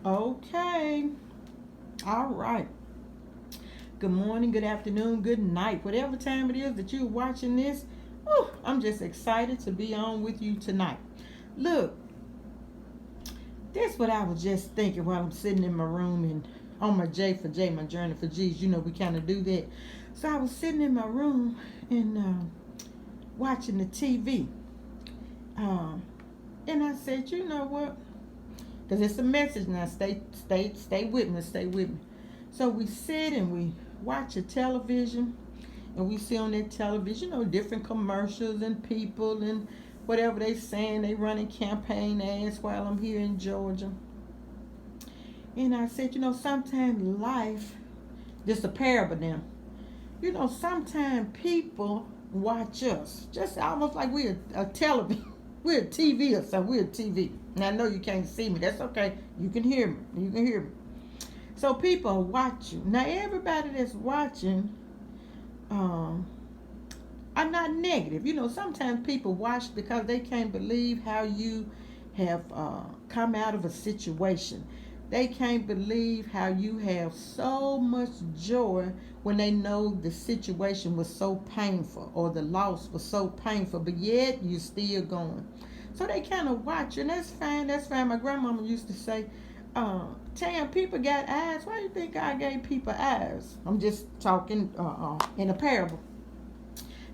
Okay. All right. Good morning, good afternoon, good night. Whatever time it is that you're watching this, I'm just excited to be on with you tonight. Look, that's what I was just thinking while I'm sitting in my room and on my J for J, my journey for G's. You know, we kind of do that. So I was sitting in my room and watching the TV. Um, and I said, you know what? Because it's a message now. Stay with me. Stay with me. So we sit and we watch a television, and we see on that television, different commercials and people and whatever they saying. They running campaign ads while I'm here in Georgia. And I said, sometimes life, just a parable now. Sometimes people watch us, just almost like we're a television, we're a TV or something. We're a TV. And I know you can't see me. That's okay. You can hear me. You can hear me. So people watch you. Now everybody that's watching um, are not negative. Sometimes people watch because they can't believe how you have come out of a situation. They can't believe how you have so much joy when they know the situation was so painful or the loss was so painful, but yet you're still going. So they kind of watch you, and that's fine. That's fine. My grandmama used to say, Tam, people got eyes. Why do you think God gave people eyes? I'm just talking in a parable.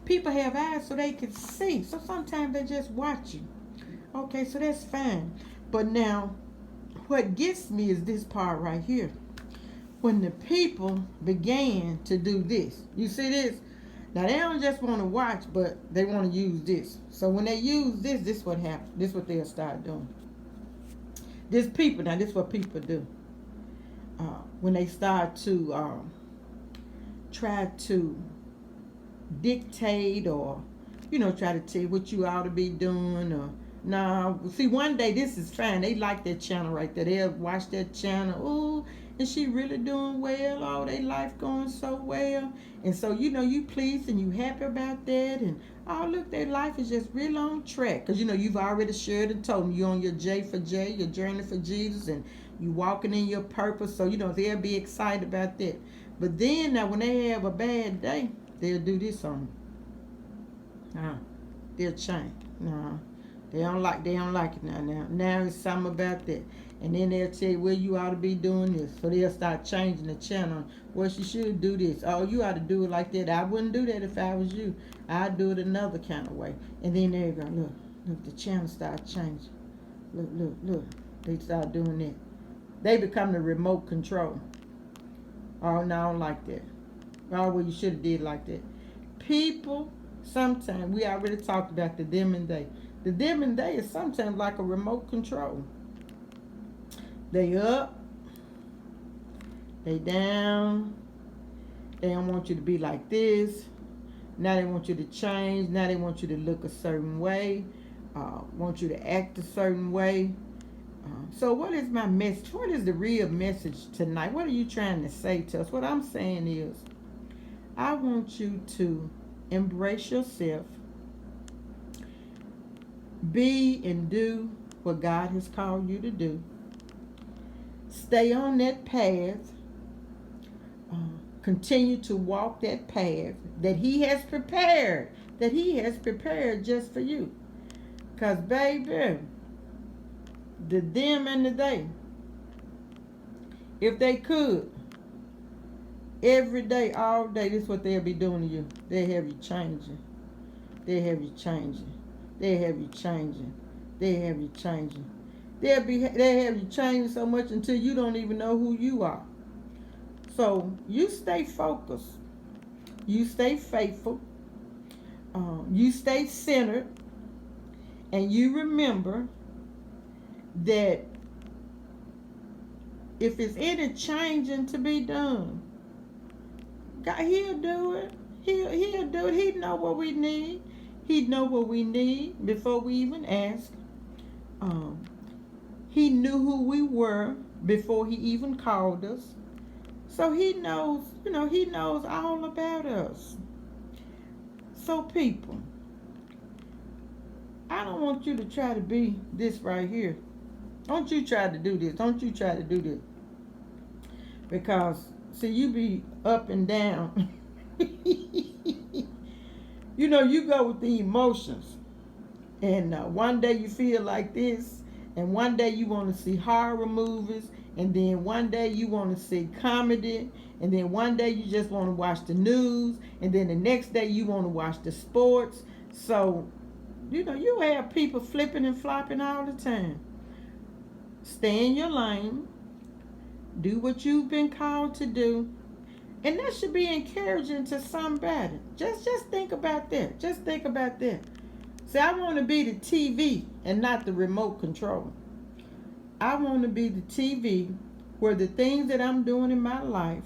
People have eyes so they can see. So sometimes they just watch you. Okay, so that's fine. But now, what gets me is this part right here. When the people began to do this, you see this? Now they don't just want to watch, but they want to use this. So when they use this, this is what happens. This is what they'll start doing. This is what people do. When they start to try to dictate or try to tell you what you ought to be doing or nah. See, one day this is fine. They like that channel right there. They'll watch that channel. Ooh, is she really doing well? Oh, they life going so well. And so you pleased and you happy about that. And oh, look, their life is just real on track. Because you've already shared and told them you're on your J for J, your journey for Jesus, and you walking in your purpose. So they'll be excited about that. But then now when they have a bad day, they'll do this on them. They'll change. No, they don't like it now. Now it's something about that. And then they'll tell you, well, you ought to be doing this. So they'll start changing the channel. Well, you should do this. Oh, you ought to do it like that. I wouldn't do that if I was you. I'd do it another kind of way. And then there you go. Look, the channel start changing. Look. They start doing that. They become the remote control. Oh, no, I don't like that. Oh, well, you should have did like that. People, sometimes, we already talked about the them and they. The them and they is sometimes like a remote control. They up, they down. They don't want you to be like this. Now they want you to change. Now they want you to look a certain way. Want you to act a certain way. So what is my message? What is the real message tonight? What are you trying to say to us? What I'm saying is, I want you to embrace yourself, be and do what God has called you to do. Stay on that path. Continue to walk that path that He has prepared. That He has prepared just for you. Because, baby, the them and the they, if they could, every day, all day, this is what they'll be doing to you. They'll have you changing. They'll have you changing. They'll have you changing. They'll have you changing. They'll have you changing so much until you don't even know who you are. So you stay focused. You stay faithful. You stay centered. And you remember that if it's any changing to be done, God, He'll do it. He'll do it. He know what we need. He know what we need before we even ask. He knew who we were before He even called us. So He knows, He knows all about us. So people, I don't want you to try to be this right here. Don't you try to do this. Don't you try to do this. Because, see, you be up and down. You know, you go with the emotions. And one day you feel like this, and one day you want to see horror movies, and then one day you want to see comedy, and then one day you just want to watch the news, and then the next day you want to watch the sports. So, you know, you have people flipping and flopping all the time. Stay in your lane. Do what you've been called to do. And that should be encouraging to somebody. Just think about that. Just think about that. See, I want to be the TV and not the remote control. I want to be the TV where the things that I'm doing in my life,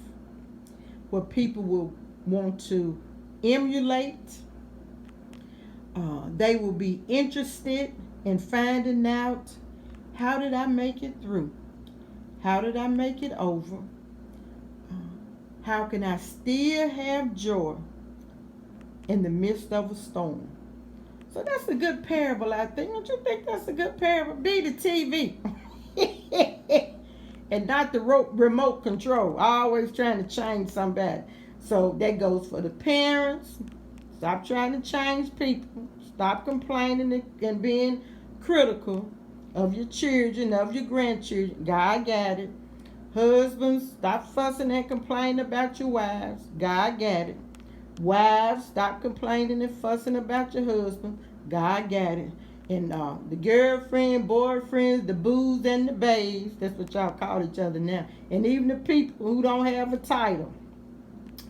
where people will want to emulate, they will be interested in finding out, how did I make it through? How did I make it over? How can I still have joy in the midst of a storm? So that's a good parable, I think. Don't you think that's a good parable? Be the TV. And not the remote control. Always trying to change somebody. So that goes for the parents. Stop trying to change people. Stop complaining and being critical of your children, of your grandchildren. God got it. Husbands, stop fussing and complaining about your wives. God got it. Wives, stop complaining and fussing about your husband. God got it. And the girlfriend, boyfriends, the boos and the babes, that's what y'all call each other now. And even the people who don't have a title,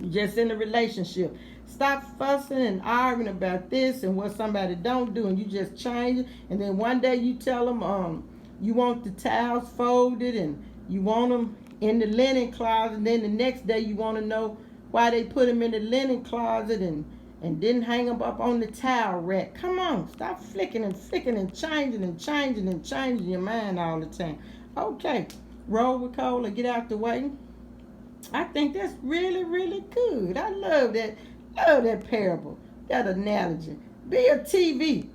just in a relationship. Stop fussing and arguing about this and what somebody don't do, and you just change it. And then one day you tell them you want the towels folded and you want them in the linen closet, and then the next day you want to know why they put them in the linen closet and didn't hang them up on the towel rack. Come on, stop flicking and changing and changing your mind all the time. Okay, roll with cola, get out the way. I think that's really, really good. I love that parable, that analogy. Be a TV.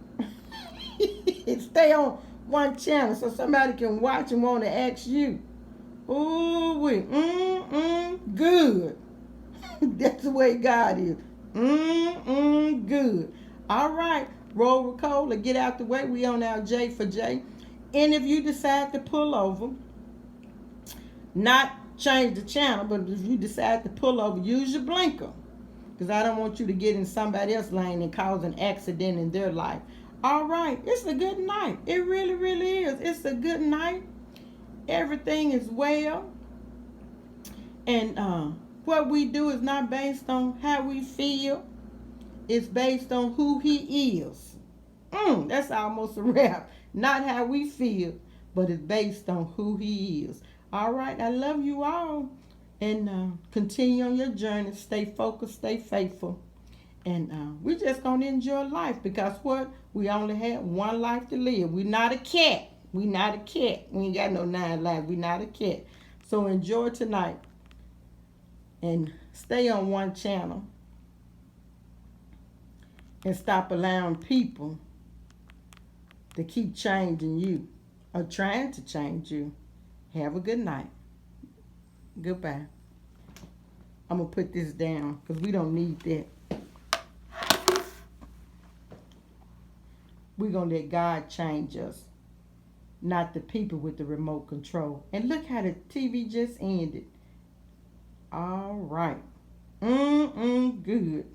Stay on one channel so somebody can watch and want to ask you. Ooh, good. That's the way God is. Good. All right, roll with cola, get out the way. We on our J for J. And if you decide to pull over, not change the channel, but if you decide to pull over, use your blinker. Because I don't want you to get in somebody else's lane and cause an accident in their life. All right, it's a good night. It really, really is. It's a good night. Everything is well. And what we do is not based on how we feel. It's based on who he is. That's almost a wrap. Not how we feel, but it's based on who he is. All right, I love you all. And continue on your journey. Stay focused, stay faithful. And we're just going to enjoy life, because what? We only have one life to live. We're not a cat. We not a cat. We ain't got no 9 lives. We not a cat. So enjoy tonight. And stay on one channel. And stop allowing people to keep changing you or trying to change you. Have a good night. Goodbye. I'm going to put this down because we don't need that. We're going to let God change us, not the people with the remote control. And look how the TV just ended. All right. Good.